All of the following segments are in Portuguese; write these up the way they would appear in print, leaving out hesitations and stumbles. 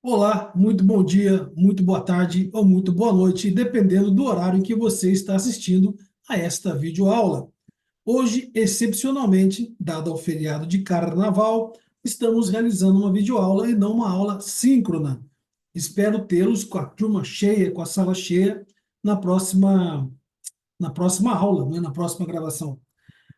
Olá, muito bom dia, muito boa tarde ou muito boa noite, dependendo do horário em que você está assistindo a esta videoaula. Hoje, excepcionalmente, dado ao feriado de Carnaval, estamos realizando uma videoaula e não uma aula síncrona. Espero tê-los com a turma cheia, com a sala cheia, na próxima aula, né, na próxima gravação.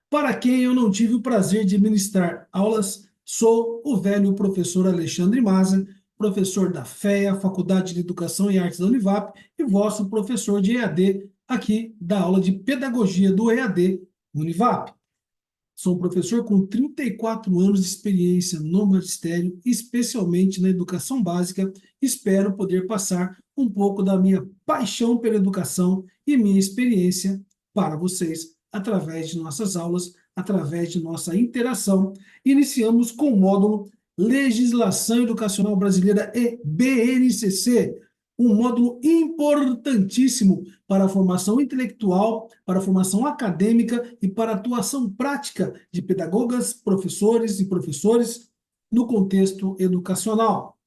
Para quem eu não tive o prazer de ministrar aulas, sou o velho professor Alexandre Maza, professor da FEA, Faculdade de Educação e Artes da Univap, e vosso professor de EAD aqui da aula de Pedagogia do EAD Univap. Sou um professor com 34 anos de experiência no magistério, especialmente na educação básica. Espero poder passar um pouco da minha paixão pela educação e minha experiência para vocês através de nossas aulas, através de nossa interação. Iniciamos com o módulo Legislação Educacional Brasileira e BNCC, um módulo importantíssimo para a formação intelectual, para a formação acadêmica e para a atuação prática de pedagogas, professores e professores no contexto educacional.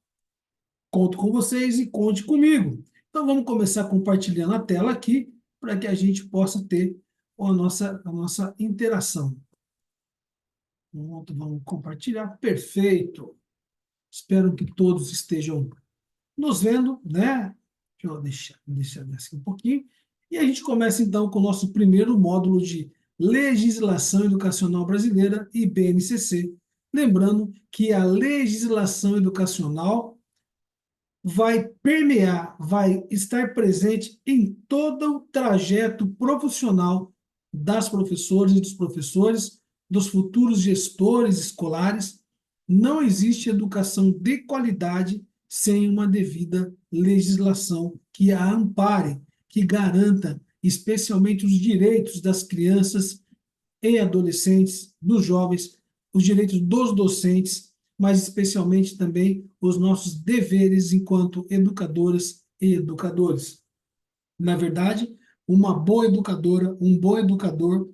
Conto com vocês e conte comigo. Então vamos começar compartilhando a tela aqui para que a gente possa ter a nossa interação. Vamos compartilhar. Perfeito. Espero que todos estejam nos vendo, né? Deixa eu deixar assim um pouquinho. E a gente começa então com o nosso primeiro módulo de Legislação Educacional Brasileira e BNCC. Lembrando que a legislação educacional vai permear, vai estar presente em todo o trajeto profissional das professoras e dos professores, dos futuros gestores escolares. Não existe educação de qualidade sem uma devida legislação que a ampare, que garanta especialmente os direitos das crianças e adolescentes, dos jovens, os direitos dos docentes, mas especialmente também os nossos deveres enquanto educadoras e educadores. Na verdade, uma boa educadora, um bom educador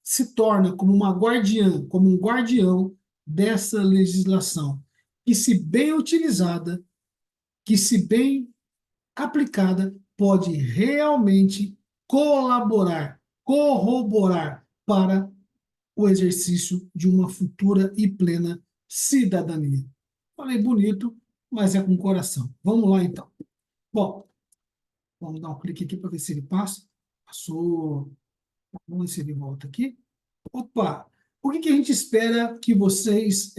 se torna como uma guardiã, como um guardião dessa legislação, que se bem utilizada, que se bem aplicada, pode realmente colaborar, corroborar para o exercício de uma futura e plena cidadania. Falei bonito, mas é com coração. Vamos lá, então. Bom, vamos dar um clique aqui para ver se ele passa. Passou. Vamos ver se ele volta aqui. Opa! O que a gente espera que vocês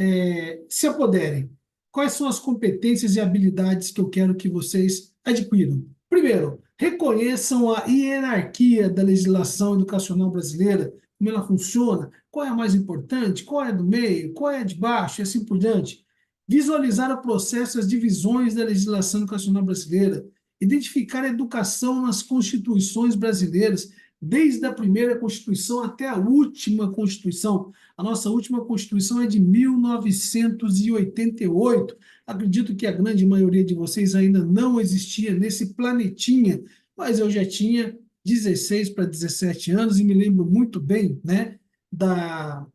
se apoderem? Quais são as competências e habilidades que eu quero que vocês adquiram? Primeiro, reconheçam a hierarquia da legislação educacional brasileira, como ela funciona, qual é a mais importante, qual é a do meio, qual é a de baixo, e assim por diante. Visualizar o processo, as divisões da legislação educacional brasileira, identificar a educação nas constituições brasileiras, desde a primeira Constituição até a última Constituição. A nossa última Constituição é de 1988. Acredito que a grande maioria de vocês ainda não existia nesse planetinha, mas eu já tinha 16 para 17 anos e me lembro muito bem, né, da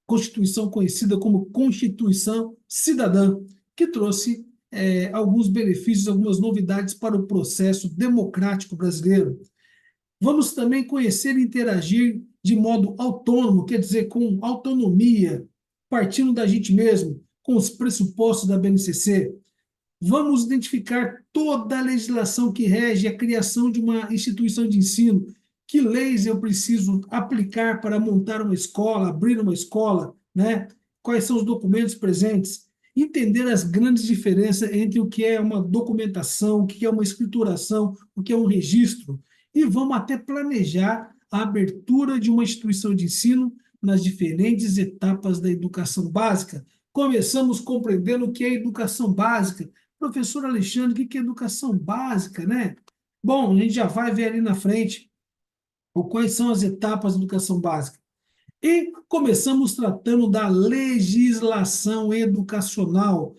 Constituição conhecida como Constituição Cidadã, que trouxe alguns benefícios, algumas novidades para o processo democrático brasileiro. Vamos também conhecer e interagir de modo autônomo, quer dizer, com autonomia, partindo da gente mesmo, com os pressupostos da BNCC. Vamos identificar toda a legislação que rege a criação de uma instituição de ensino. Que leis eu preciso aplicar para montar uma escola, abrir uma escola, né? Quais são os documentos presentes? Entender as grandes diferenças entre o que é uma documentação, o que é uma escrituração, o que é um registro. E vamos até planejar a abertura de uma instituição de ensino nas diferentes etapas da educação básica. Começamos compreendendo o que é educação básica. Professor Alexandre, o que é educação básica, né? Bom, a gente já vai ver ali na frente quais são as etapas da educação básica. E começamos tratando da legislação educacional.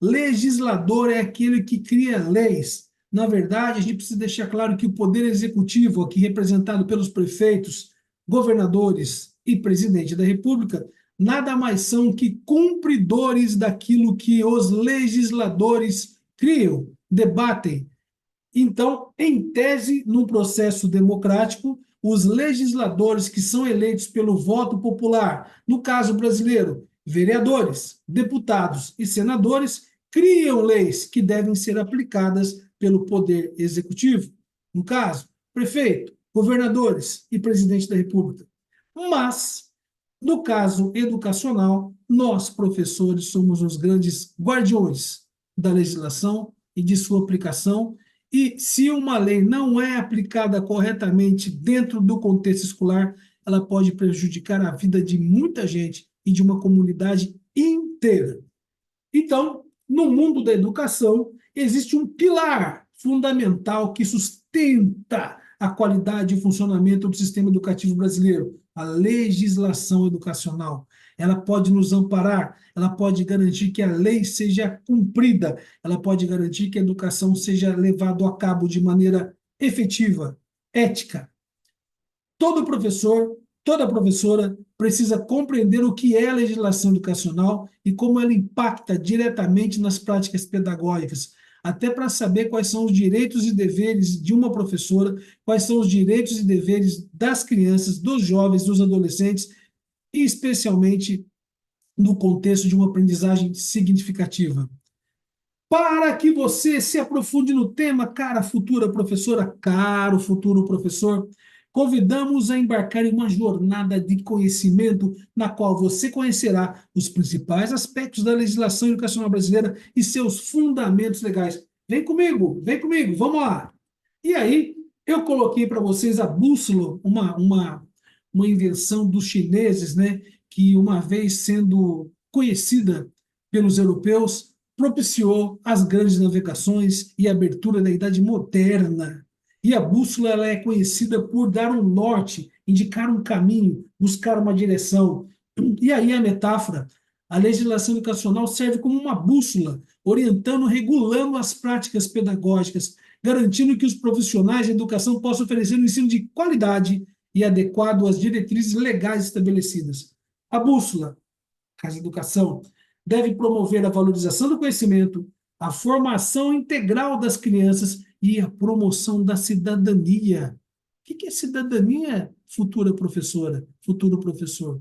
Legislador é aquele que cria leis. Na verdade, a gente precisa deixar claro que o poder executivo, aqui representado pelos prefeitos, governadores e presidente da República, nada mais são que cumpridores daquilo que os legisladores criam, debatem. Então, em tese, num processo democrático, os legisladores que são eleitos pelo voto popular, no caso brasileiro, vereadores, deputados e senadores, criam leis que devem ser aplicadas pelo poder executivo, no caso, prefeito, governadores e presidente da República. Mas, no caso educacional, nós, professores, somos os grandes guardiões da legislação e de sua aplicação. E se uma lei não é aplicada corretamente dentro do contexto escolar, ela pode prejudicar a vida de muita gente e de uma comunidade inteira. Então, no mundo da educação, existe um pilar fundamental que sustenta a qualidade e o funcionamento do sistema educativo brasileiro, a legislação educacional. Ela pode nos amparar, ela pode garantir que a lei seja cumprida, ela pode garantir que a educação seja levada a cabo de maneira efetiva, ética. Todo professor, toda professora precisa compreender o que é a legislação educacional e como ela impacta diretamente nas práticas pedagógicas, até para saber quais são os direitos e deveres de uma professora, quais são os direitos e deveres das crianças, dos jovens, dos adolescentes, e especialmente no contexto de uma aprendizagem significativa. Para que você se aprofunde no tema, cara futura professora, caro futuro professor, convidamos a embarcar em uma jornada de conhecimento na qual você conhecerá os principais aspectos da legislação educacional brasileira e seus fundamentos legais. Vem comigo, vamos lá. E aí, eu coloquei para vocês a bússola, uma invenção dos chineses, né, que uma vez sendo conhecida pelos europeus, propiciou as grandes navegações e a abertura da Idade Moderna. E a bússola ela é conhecida por dar um norte, indicar um caminho, buscar uma direção. E aí a metáfora, a legislação educacional serve como uma bússola, orientando, regulando as práticas pedagógicas, garantindo que os profissionais de educação possam oferecer um ensino de qualidade e adequado às diretrizes legais estabelecidas. A bússola, Casa Educação, deve promover a valorização do conhecimento, a formação integral das crianças e a promoção da cidadania. O que é cidadania, futura professora, futuro professor?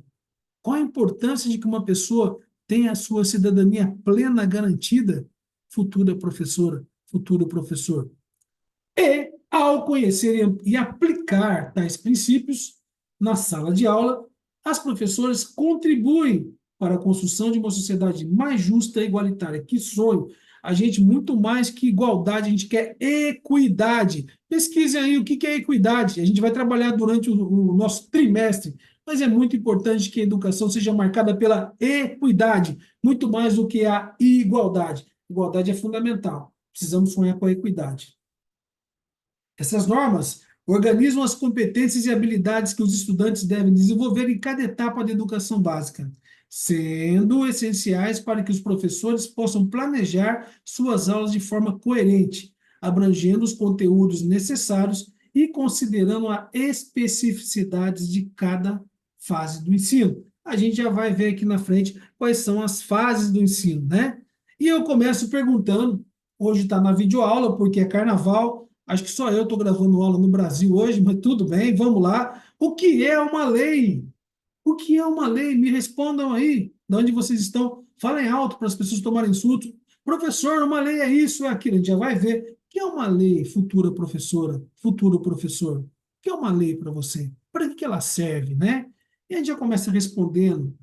Qual a importância de que uma pessoa tenha a sua cidadania plena garantida, futura professora, futuro professor? E, ao conhecer e aplicar tais princípios na sala de aula, as professoras contribuem para a construção de uma sociedade mais justa e igualitária. Que sonho! A gente, muito mais que igualdade, a gente quer equidade. Pesquisem aí o que é equidade. A gente vai trabalhar durante o nosso trimestre, mas é muito importante que a educação seja marcada pela equidade, muito mais do que a igualdade. Igualdade é fundamental. Precisamos sonhar com a equidade. Essas normas organizam as competências e habilidades que os estudantes devem desenvolver em cada etapa da educação básica, sendo essenciais para que os professores possam planejar suas aulas de forma coerente, abrangendo os conteúdos necessários e considerando as especificidades de cada fase do ensino. A gente já vai ver aqui na frente quais são as fases do ensino, né? E eu começo perguntando, hoje está na videoaula, porque é carnaval. Acho que só eu estou gravando aula no Brasil hoje, mas tudo bem, vamos lá. O que é uma lei? O que é uma lei? Me respondam aí, de onde vocês estão. Falem alto para as pessoas tomarem insulto. Professor, uma lei é isso, é aquilo. A gente já vai ver. O que é uma lei, futura professora, futuro professor? O que é uma lei para você? Para que ela serve, né? E a gente já começa respondendo.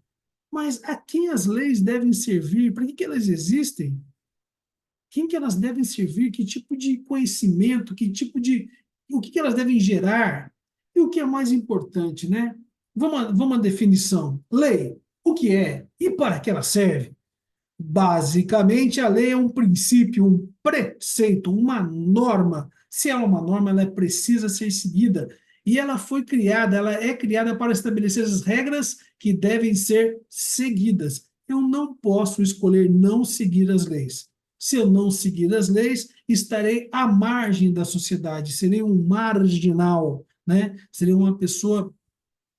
Mas a quem as leis devem servir? Para que elas existem? Quem que elas devem servir, que tipo de conhecimento, o que elas devem gerar, e o que é mais importante, né? Vamos à definição. Lei, o que é e para que ela serve? Basicamente, a lei é um princípio, um preceito, uma norma. Se ela é uma norma, ela precisa ser seguida. E ela é criada para estabelecer as regras que devem ser seguidas. Eu não posso escolher não seguir as leis. Se eu não seguir as leis, estarei à margem da sociedade, serei um marginal, né? Serei uma pessoa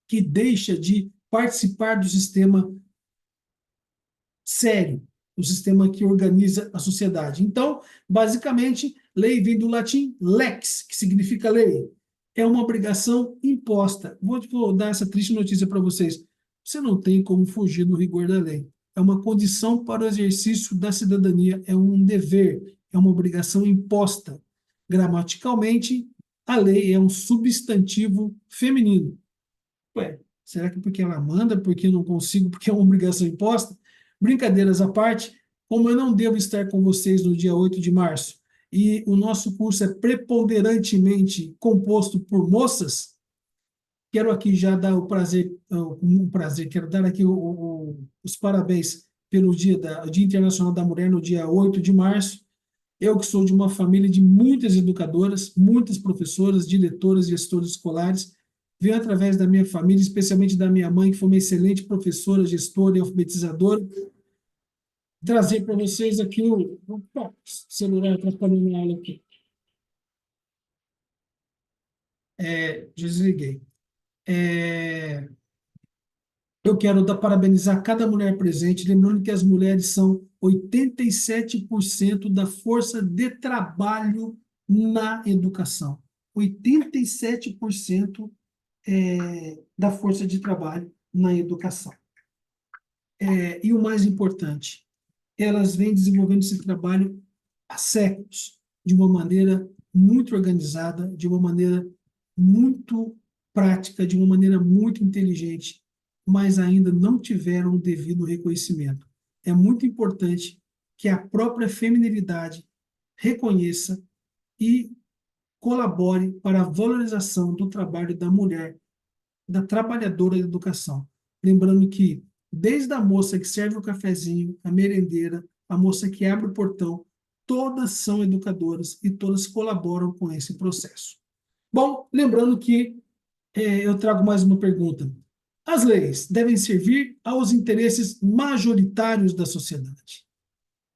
que deixa de participar do sistema sério, o sistema que organiza a sociedade. Então, basicamente, lei vem do latim lex, que significa lei. É uma obrigação imposta. Vou dar essa triste notícia para vocês. Você não tem como fugir do rigor da lei. É uma condição para o exercício da cidadania, é um dever, é uma obrigação imposta. Gramaticalmente, a lei é um substantivo feminino. Ué, será que porque ela manda, porque eu não consigo, porque é uma obrigação imposta? Brincadeiras à parte, como eu não devo estar com vocês no dia 8 de março e o nosso curso é preponderantemente composto por moças, quero aqui já dar quero dar aqui os parabéns pelo Dia Internacional da Mulher, no dia 8 de março. Eu que sou de uma família de muitas educadoras, muitas professoras, diretoras, gestores escolares, venho através da minha família, especialmente da minha mãe, que foi uma excelente professora, gestora e alfabetizadora, trazer para vocês aqui o... Opa, celular atrapalhando minha aula aqui. Desliguei. É, eu quero parabenizar cada mulher presente, lembrando que as mulheres são 87% da força de trabalho na educação. 87% da força de trabalho na educação. E o mais importante, elas vêm desenvolvendo esse trabalho há séculos, de uma maneira muito organizada, de uma maneira muito prática, de uma maneira muito inteligente, mas ainda não tiveram o devido reconhecimento. É muito importante que a própria feminilidade reconheça e colabore para a valorização do trabalho da mulher, da trabalhadora da educação. Lembrando que, desde a moça que serve o cafezinho, a merendeira, a moça que abre o portão, todas são educadoras e todas colaboram com esse processo. Bom, lembrando que eu trago mais uma pergunta. As leis devem servir aos interesses majoritários da sociedade.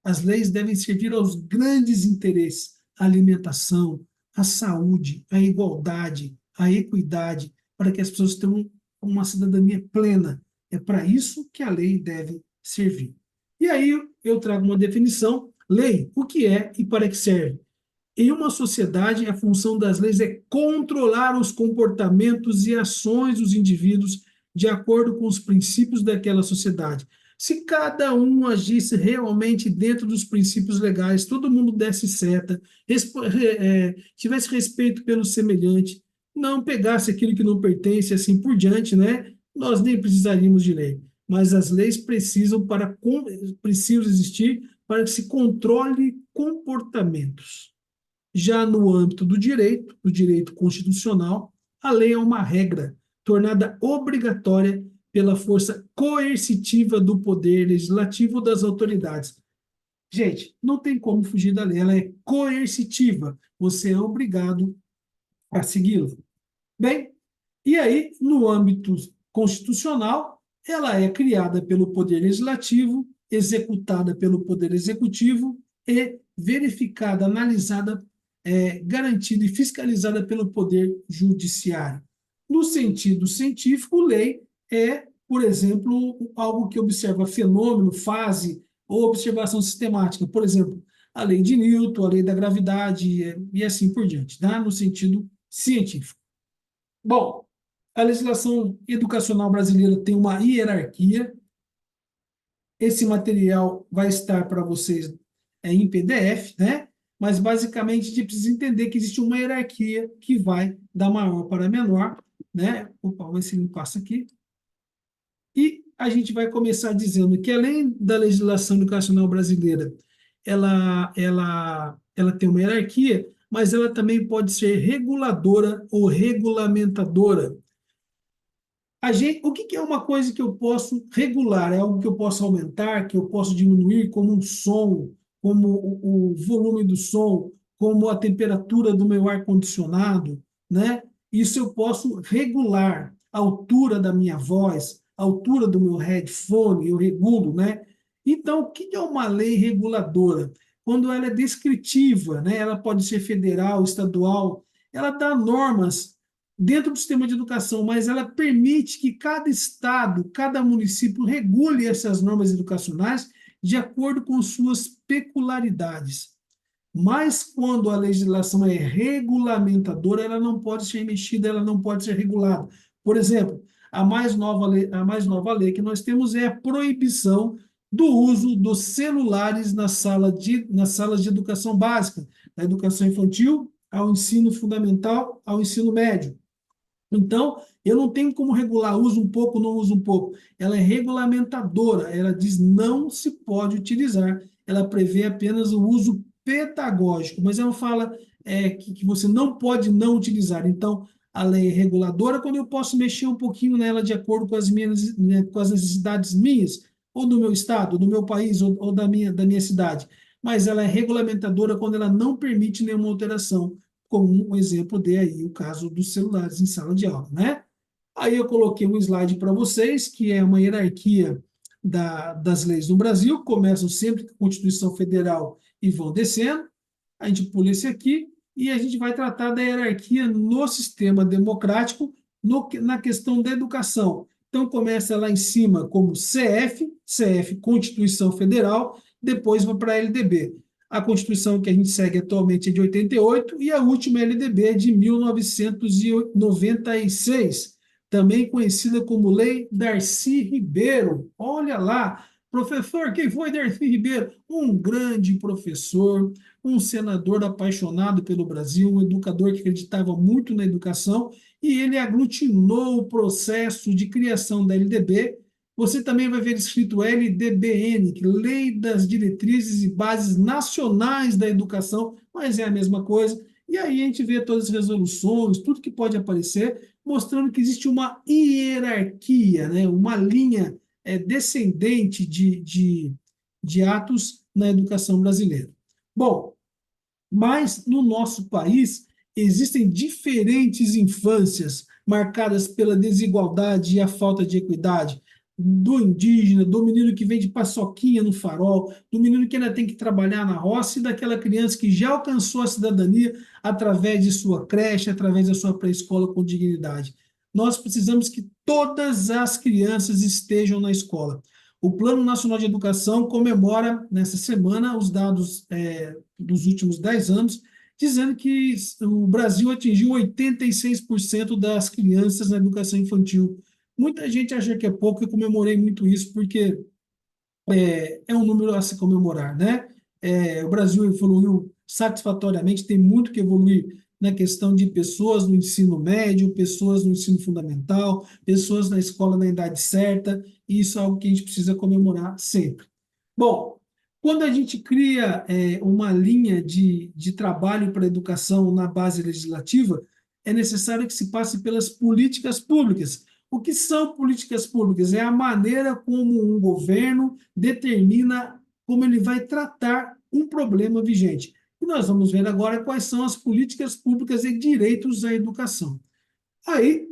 As leis devem servir aos grandes interesses, a alimentação, a saúde, a igualdade, a equidade, para que as pessoas tenham uma cidadania plena. É para isso que a lei deve servir. E aí eu trago uma definição. Lei, o que é e para que serve? Em uma sociedade, a função das leis é controlar os comportamentos e ações dos indivíduos de acordo com os princípios daquela sociedade. Se cada um agisse realmente dentro dos princípios legais, todo mundo desse seta, tivesse respeito pelo semelhante, não pegasse aquilo que não pertence, assim por diante, né? Nós nem precisaríamos de lei. Mas as leis precisam existir para que se controle comportamentos. Já no âmbito do direito constitucional, a lei é uma regra tornada obrigatória pela força coercitiva do poder legislativo das autoridades. Gente, não tem como fugir da lei, ela é coercitiva, você é obrigado a segui-la. Bem, e aí, no âmbito constitucional, ela é criada pelo poder legislativo, executada pelo poder executivo e verificada, analisada, garantida e fiscalizada pelo poder judiciário. No sentido científico, lei é, por exemplo, algo que observa fenômeno, fase ou observação sistemática. Por exemplo, a lei de Newton, a lei da gravidade e assim por diante, tá? No sentido científico. Bom, a legislação educacional brasileira tem uma hierarquia. Esse material vai estar para vocês em PDF, né? Mas basicamente a gente precisa entender que existe uma hierarquia que vai da maior para menor, né? Opa, vamos ver se ele passa aqui. E a gente vai começar dizendo que, além da legislação educacional brasileira, ela tem uma hierarquia, mas ela também pode ser reguladora ou regulamentadora. O que é uma coisa que eu posso regular? É algo que eu posso aumentar, que eu posso diminuir, como um som, como o volume do som, como a temperatura do meu ar-condicionado, né? Isso eu posso regular. A altura da minha voz, a altura do meu headphone, eu regulo, né? Então, o que é uma lei reguladora? Quando ela é descritiva, né? Ela pode ser federal, estadual, ela dá normas dentro do sistema de educação, mas ela permite que cada estado, cada município regule essas normas educacionais de acordo com suas peculiaridades. Mas quando a legislação é regulamentadora, ela não pode ser mexida, ela não pode ser regulada. Por exemplo, a mais nova lei que nós temos é a proibição do uso dos celulares nas salas de educação básica, da educação infantil ao ensino fundamental, ao ensino médio. Então, eu não tenho como regular, uso um pouco, não uso um pouco. Ela é regulamentadora, ela diz não se pode utilizar, ela prevê apenas o uso pedagógico, mas ela fala que você não pode não utilizar. Então, a lei é reguladora quando eu posso mexer um pouquinho nela de acordo com as minhas, né, com as necessidades minhas, ou do meu estado, do meu país, ou da minha cidade. Mas ela é regulamentadora quando ela não permite nenhuma alteração, como um exemplo dei aí o caso dos celulares em sala de aula, né? Aí eu coloquei um slide para vocês, que é uma hierarquia das leis no Brasil, começam sempre com a Constituição Federal e vão descendo. A gente pula esse aqui e a gente vai tratar da hierarquia no sistema democrático, na questão da educação. Então, começa lá em cima como CF, Constituição Federal, depois vai para a LDB. A Constituição que a gente segue atualmente é de 88 e a última LDB é de 1996, também conhecida como Lei Darcy Ribeiro. Olha lá, professor, quem foi Darcy Ribeiro? Um grande professor, um senador apaixonado pelo Brasil, um educador que acreditava muito na educação, e ele aglutinou o processo de criação da LDB. Você também vai ver escrito LDBN, que Lei das Diretrizes e Bases Nacionais da Educação, mas é a mesma coisa. E aí a gente vê todas as resoluções, tudo que pode aparecer, mostrando que existe uma hierarquia, né? Uma linha descendente de atos na educação brasileira. Bom, mas no nosso país existem diferentes infâncias marcadas pela desigualdade e a falta de equidade. Do indígena, do menino que vende paçoquinha no farol, do menino que ainda tem que trabalhar na roça e daquela criança que já alcançou a cidadania através de sua creche, através da sua pré-escola com dignidade. Nós precisamos que todas as crianças estejam na escola. O Plano Nacional de Educação comemora nessa semana os dados dos últimos 10 anos, dizendo que o Brasil atingiu 86% das crianças na educação infantil. Muita gente acha que é pouco, eu comemorei muito isso, porque é um número a se comemorar, né? O Brasil evoluiu satisfatoriamente, tem muito que evoluir na questão de pessoas no ensino médio, pessoas no ensino fundamental, pessoas na escola na idade certa, e isso é algo que a gente precisa comemorar sempre. Bom, quando a gente cria uma linha de trabalho para a educação na base legislativa, é necessário que se passe pelas políticas públicas. O que são políticas públicas? É a maneira como um governo determina como ele vai tratar um problema vigente. E nós vamos ver agora quais são as políticas públicas e direitos à educação. Aí,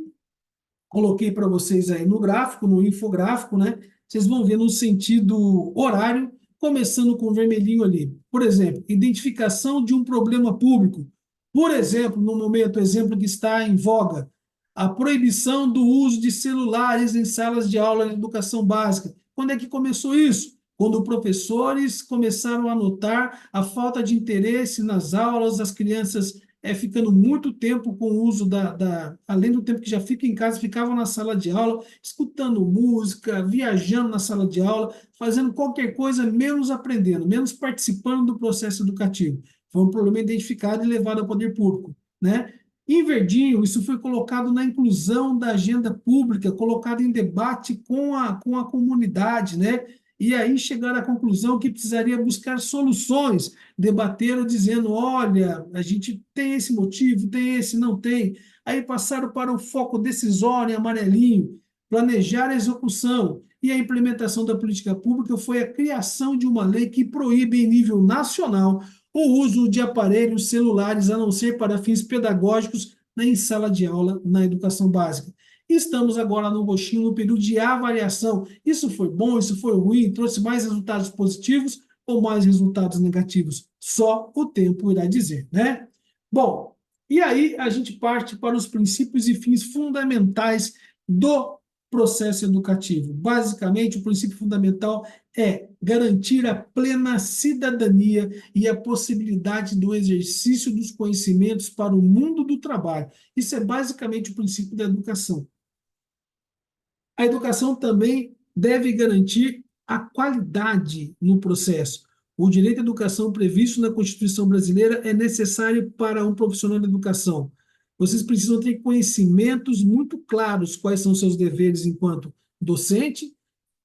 coloquei para vocês aí no gráfico, no infográfico, né? Vocês vão ver no sentido horário, começando com o vermelhinho ali. Por exemplo, identificação de um problema público. Por exemplo, no momento, exemplo que está em voga, a proibição do uso de celulares em salas de aula de educação básica. Quando é que começou isso? Quando professores começaram a notar a falta de interesse nas aulas, as crianças ficando muito tempo com o uso além do tempo que já fica em casa, ficavam na sala de aula, escutando música, viajando na sala de aula, fazendo qualquer coisa, menos aprendendo, menos participando do processo educativo. Foi um problema identificado e levado ao poder público, né? Em verdinho, isso foi colocado na inclusão da agenda pública, colocado em debate com a comunidade, né? E aí chegaram à conclusão que precisaria buscar soluções, debateram dizendo, olha, a gente tem esse motivo, tem esse, não tem. Aí passaram para o foco decisório, amarelinho, planejar a execução. E a implementação da política pública foi a criação de uma lei que proíbe, em nível nacional, o uso de aparelhos celulares, a não ser para fins pedagógicos, em sala de aula, na educação básica. Estamos agora no roxinho, no período de avaliação. Isso foi bom, isso foi ruim, trouxe mais resultados positivos ou mais resultados negativos? Só o tempo irá dizer, né? Bom, e aí a gente parte para os princípios e fins fundamentais do processo educativo? Basicamente, o princípio fundamental é garantir a plena cidadania e a possibilidade do exercício dos conhecimentos para o mundo do trabalho. Isso é basicamente o princípio da educação. A educação também deve garantir a qualidade no processo. O direito à educação previsto na Constituição brasileira é necessário para um profissional da educação. Vocês precisam ter conhecimentos muito claros quais são seus deveres enquanto docente,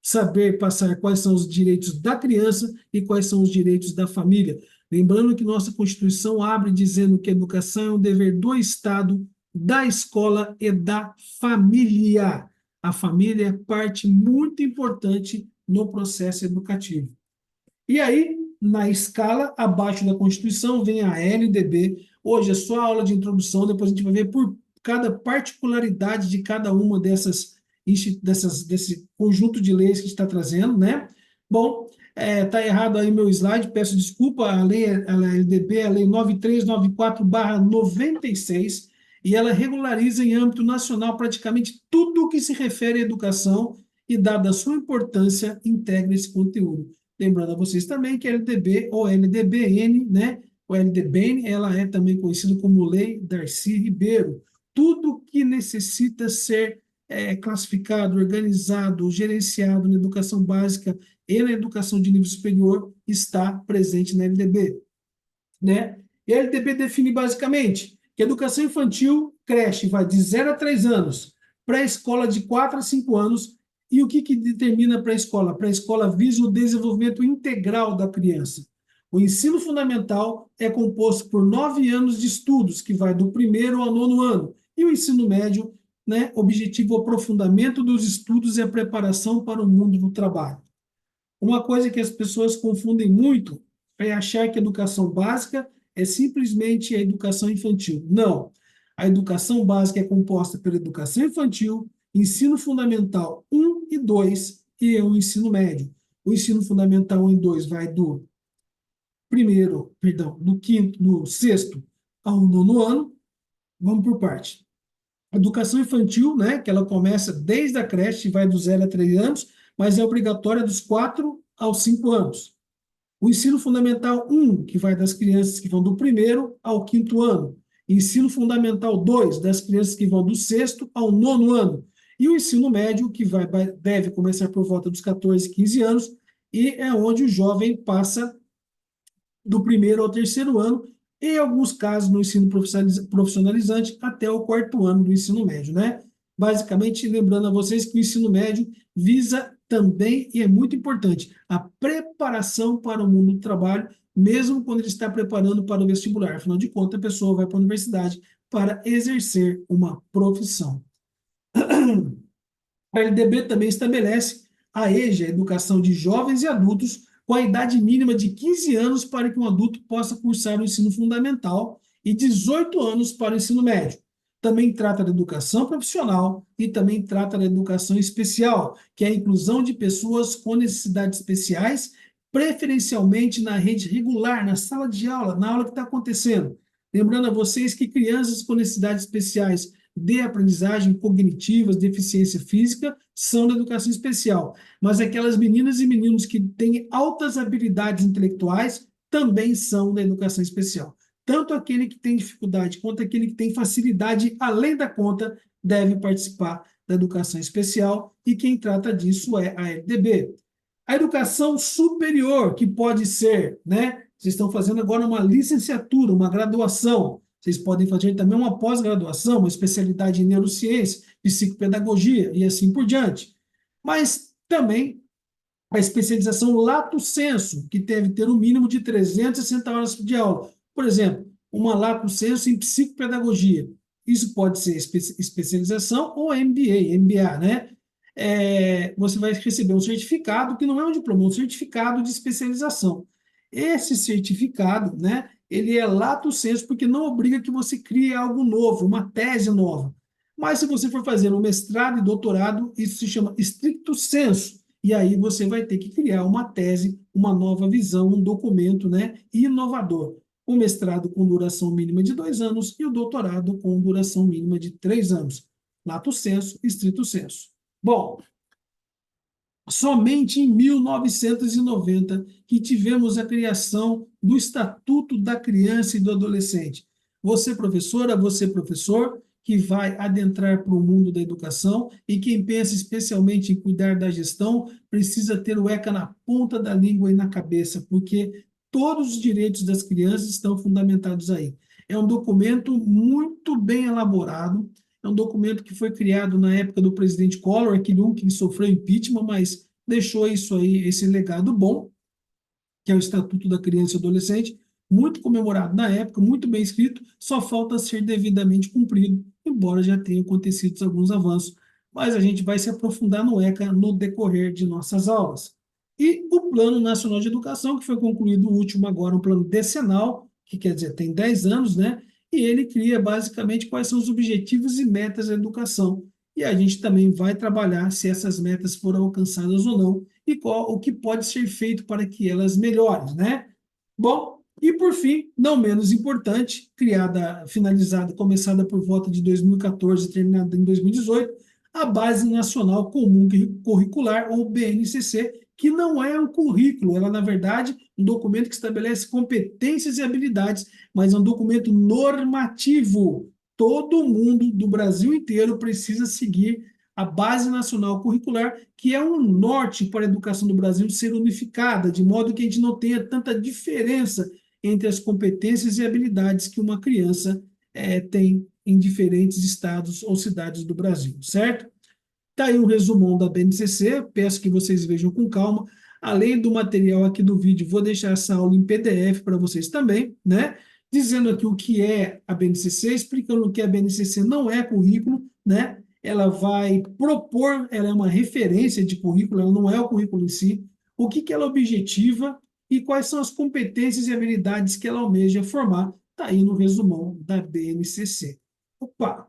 saber passar quais são os direitos da criança e quais são os direitos da família. Lembrando que nossa Constituição abre dizendo que a educação é um dever do Estado, da escola e da família. A família é parte muito importante no processo educativo. E aí, na escala abaixo da Constituição, vem a LDB. Hoje é só a aula de introdução, depois a gente vai ver por cada particularidade de cada uma desse conjunto de leis que a gente está trazendo, né? Bom, tá errado aí meu slide, peço desculpa, a LDB é a Lei 9394/96, e ela regulariza em âmbito nacional praticamente tudo o que se refere à educação e, dada a sua importância, integra esse conteúdo. Lembrando a vocês também que a LDB ou LDBN, né? O LDBN, ela é também conhecida como Lei Darcy Ribeiro. Tudo que necessita ser classificado, organizado, gerenciado na educação básica e na educação de nível superior está presente na LDB, né? E a LDB define basicamente que a educação infantil, creche, vai de 0 a 3 anos, pré-escola de 4 a 5 anos, e o que determina a pré-escola? A pré-escola visa o desenvolvimento integral da criança. O ensino fundamental é composto por 9 anos de estudos, que vai do primeiro ao 9º ano, e o ensino médio, né, objetivo o aprofundamento dos estudos e a preparação para o mundo do trabalho. Uma coisa que as pessoas confundem muito é achar que a educação básica é simplesmente a educação infantil. Não. A educação básica é composta pela educação infantil, ensino fundamental 1 e 2 e o ensino médio. O ensino fundamental 1 e 2 vai do sexto ao 9º ano. Vamos por parte. Educação infantil, né, que ela começa desde a creche, vai do 0 a 3 anos, mas é obrigatória dos 4 aos 5 anos. O ensino fundamental 1, que vai das crianças que vão do 1º ao 5º ano. Ensino fundamental 2, das crianças que vão do 6º ao 9º ano. E o ensino médio, que deve começar por volta dos 14, 15 anos, e é onde o jovem passa do 1º ao 3º ano, e em alguns casos no ensino profissionalizante até o 4º ano do ensino médio, né? Basicamente, lembrando a vocês que o ensino médio visa também, e é muito importante, a preparação para o mundo do trabalho, mesmo quando ele está preparando para o vestibular. Afinal de contas, a pessoa vai para a universidade para exercer uma profissão. A LDB também estabelece a EJA, Educação de Jovens e Adultos, com a idade mínima de 15 anos para que um adulto possa cursar o ensino fundamental e 18 anos para o ensino médio. Também trata da educação profissional e também trata da educação especial, que é a inclusão de pessoas com necessidades especiais, preferencialmente na rede regular, na sala de aula, na aula que está acontecendo. Lembrando a vocês que crianças com necessidades especiais de aprendizagem cognitivas, deficiência física, são da educação especial. Mas aquelas meninas e meninos que têm altas habilidades intelectuais também são da educação especial. Tanto aquele que tem dificuldade quanto aquele que tem facilidade além da conta deve participar da educação especial, e quem trata disso é a LDB. A educação superior, que pode ser, né? Vocês estão fazendo agora uma licenciatura, uma graduação. Vocês podem fazer também uma pós-graduação, uma especialidade em neurociência, psicopedagogia e assim por diante. Mas também a especialização lato sensu, que deve ter um mínimo de 360 horas de aula. Por exemplo, uma lato sensu em psicopedagogia. Isso pode ser especialização ou MBA, né? Você vai receber um certificado, que não é um diploma, é um certificado de especialização. Esse certificado, né, ele é lato sensu, porque não obriga que você crie algo novo, uma tese nova. Mas se você for fazer um mestrado e doutorado, isso se chama stricto sensu, e aí você vai ter que criar uma tese, uma nova visão, um documento, né, inovador. O mestrado com duração mínima de 2 anos e o doutorado com duração mínima de 3 anos. Lato sensu, stricto sensu. Bom, somente em 1990 que tivemos a criação do Estatuto da Criança e do Adolescente. Você, professora, você, professor, que vai adentrar para o mundo da educação e quem pensa especialmente em cuidar da gestão, precisa ter o ECA na ponta da língua e na cabeça, porque todos os direitos das crianças estão fundamentados aí. É um documento muito bem elaborado, é um documento que foi criado na época do presidente Collor, aquele um que sofreu impeachment, mas deixou isso aí, esse legado bom, que é o Estatuto da Criança e Adolescente, muito comemorado na época, muito bem escrito, só falta ser devidamente cumprido, embora já tenham acontecido alguns avanços. Mas a gente vai se aprofundar no ECA no decorrer de nossas aulas. E o Plano Nacional de Educação, que foi concluído o último agora, um plano decenal, que quer dizer, tem 10 anos, né? E ele cria basicamente quais são os objetivos e metas da educação. E a gente também vai trabalhar se essas metas foram alcançadas ou não e qual o que pode ser feito para que elas melhorem, né? Bom, e por fim, não menos importante, criada, finalizada, começada por volta de 2014 e terminada em 2018, a Base Nacional Comum Curricular, ou BNCC, que não é um currículo, ela, na verdade, um documento que estabelece competências e habilidades, mas é um documento normativo. Todo mundo do Brasil inteiro precisa seguir a Base Nacional Curricular, que é um norte para a educação do Brasil ser unificada, de modo que a gente não tenha tanta diferença entre as competências e habilidades que uma criança tem em diferentes estados ou cidades do Brasil, certo? Está aí um resumão da BNCC, peço que vocês vejam com calma. Além do material aqui do vídeo, vou deixar essa aula em PDF para vocês também, né? Dizendo aqui o que é a BNCC, explicando que a BNCC não é currículo, né? Ela vai propor, ela é uma referência de currículo, ela não é o currículo em si, o que ela objetiva e quais são as competências e habilidades que ela almeja formar. Está aí no resumão da BNCC. Opa!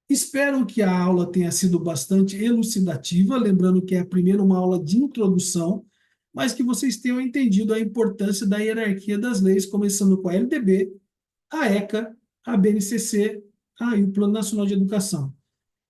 Espero que a aula tenha sido bastante elucidativa, lembrando que é primeiro uma aula de introdução, mas que vocês tenham entendido a importância da hierarquia das leis, começando com a LDB, a ECA, a BNCC, e o Plano Nacional de Educação.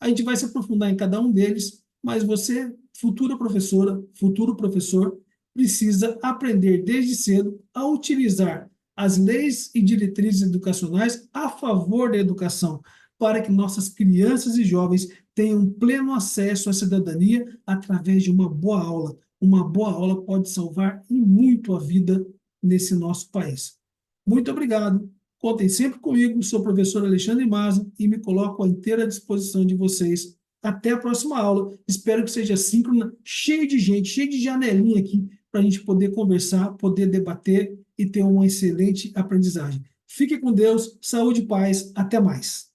A gente vai se aprofundar em cada um deles, mas você, futura professora, futuro professor, precisa aprender desde cedo a utilizar as leis e diretrizes educacionais a favor da educação, para que nossas crianças e jovens tenham pleno acesso à cidadania através de uma boa aula. Uma boa aula pode salvar e muito a vida nesse nosso país. Muito obrigado. Contem sempre comigo, sou o professor Alexandre Maza e me coloco à inteira disposição de vocês. Até a próxima aula. Espero que seja síncrona, cheio de gente, cheio de janelinha aqui, para a gente poder conversar, poder debater e ter uma excelente aprendizagem. Fique com Deus, saúde e paz. Até mais.